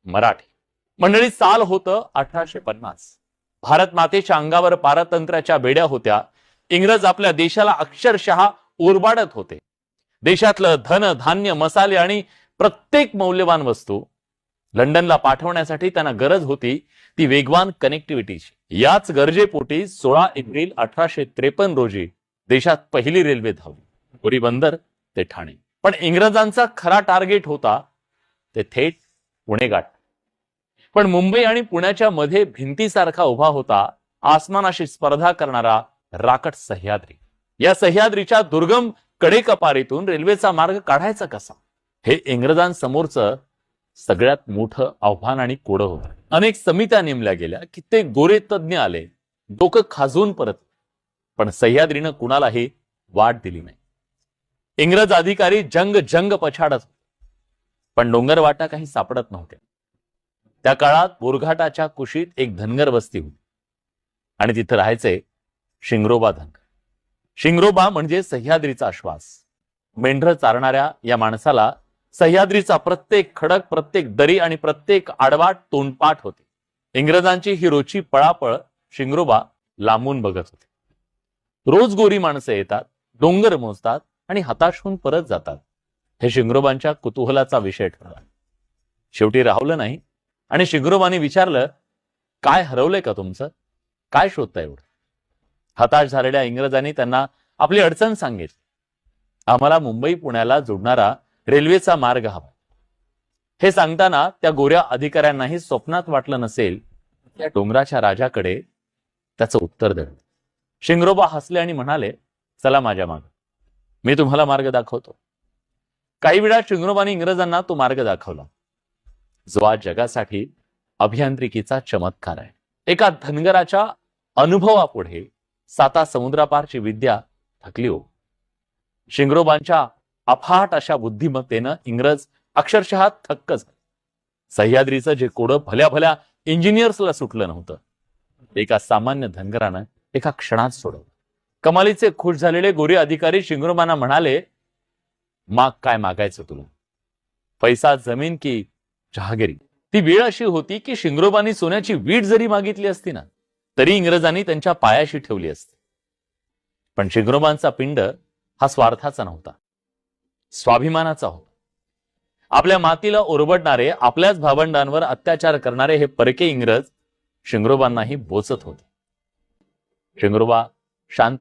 मराठी. मंडळी, साल होतं 1850. भारत मातेच्या अंगावर पारतंत्र्याच्या बेड्या होत्या. इंग्रज आपल्या देशाला अक्षरशः ओरबाडत होते. देशातलं धन धान्य मसाले आणि प्रत्येक मौल्यवान वस्तू लंडनला पाठवण्यासाठी त्यांना गरज होती ती वेगवान कनेक्टिव्हिटीची. याच गरजेपोटी 16 एप्रिल 1853 रोजी देशात पहिली रेल्वे धावली, पुरी बंदर ते ठाणे. पण इंग्रजांचा खरा टार्गेट होता ते थेट पुणे गाठ. पण मुंबई आणि पुण्याच्या मध्ये भिंतीसारखा उभा होता आसमानाशी स्पर्धा करणारा राकट सह्याद्री. या सह्याद्रीच्या दुर्गम कडेकपारीतून रेल्वेचा मार्ग काढायचा कसा, हे इंग्रजांसमोरचं सगळ्यात मोठं आव्हान आणि कोडं होतं. अनेक समित्या नेमल्या गेल्या, कित्येक गोरे तज्ञ आले, डोकं खाजवून परत, पण सह्याद्रीनं कुणालाही वाट दिली नाही. इंग्रज अधिकारी जंग पछाडत, पण डोंगर वाटा काही सापडत नव्हत्या. त्या काळात बोरघाटाच्या कुशीत एक धनगर वस्ती होती आणि तिथं राहायचे शिंगरोबा धनगर. शिंगरोबा म्हणजे सह्याद्रीचा श्वास. मेंढर चारणाऱ्या या माणसाला सह्याद्रीचा प्रत्येक खडक, प्रत्येक दरी आणि प्रत्येक आडवाट तोंडपाठ होते. इंग्रजांची ही रोजची पळापळ शिंगरोबा लांबून बघत होते. रोज गोरी माणसं येतात, डोंगर मोजतात आणि हताश होऊन परत जातात. हे शिंगरोबांच्या कुतूहलाचा विषय ठरला. शेवटी राहुलं नाही आणि शिंगरोबांनी विचारलं, काय हरवलंय का तुमचं? काय शोधता एवढं? हताश झालेल्या इंग्रजांनी त्यांना आपली अडचण सांगितली. आम्हाला मुंबई पुण्याला जोडणारा रेल्वेचा मार्ग हवा. हे सांगताना त्या गोऱ्या अधिकाऱ्यांनाही स्वप्नात वाटलं नसेल त्या डोंगराच्या राजाकडे त्याचं उत्तर देणं. शिंगरोबा हसले आणि म्हणाले, चला माझ्या मागे, मी तुम्हाला मार्ग दाखवतो. काही वेळा शिंगरोबांनी इंग्रजांना तो मार्ग दाखवला, जो आज जगासाठी अभियांत्रिकीचा चमत्कार आहे. एका धनगराच्या अनुभवापुढे 7 समुद्रापारची विद्या थकली हो. शिंगरोबांच्या अफाट अशा बुद्धिमत्तेनं इंग्रज अक्षरशः थक्क झाले. सह्याद्रीचं जे कोडं भल्या भल्या इंजिनियर्सला सुटलं नव्हतं, एका सामान्य धनगरानं एका क्षणात सोडवलं. कमालीचे खुश झालेले गोरे अधिकारी शिंगरोबांना म्हणाले, माग काय मागायचं तुला? पैसा, जमीन की जहागिरी? ती वेळ अशी होती की शिंगरोबांनी सोन्याची वीट जरी मागितली असती ना, तरी इंग्रजांनी त्यांच्या पायाशी ठेवली असती. पण शिंगरोबांचा पिंड हा स्वार्थाचा नव्हता, स्वाभिमानाचा होता. आपल्या मातीला ओरबडणारे, आपल्याच भावंडांवर अत्याचार करणारे हे परके इंग्रज शिंगरोबांनाही बोचत होते. शिंगरोबा शांत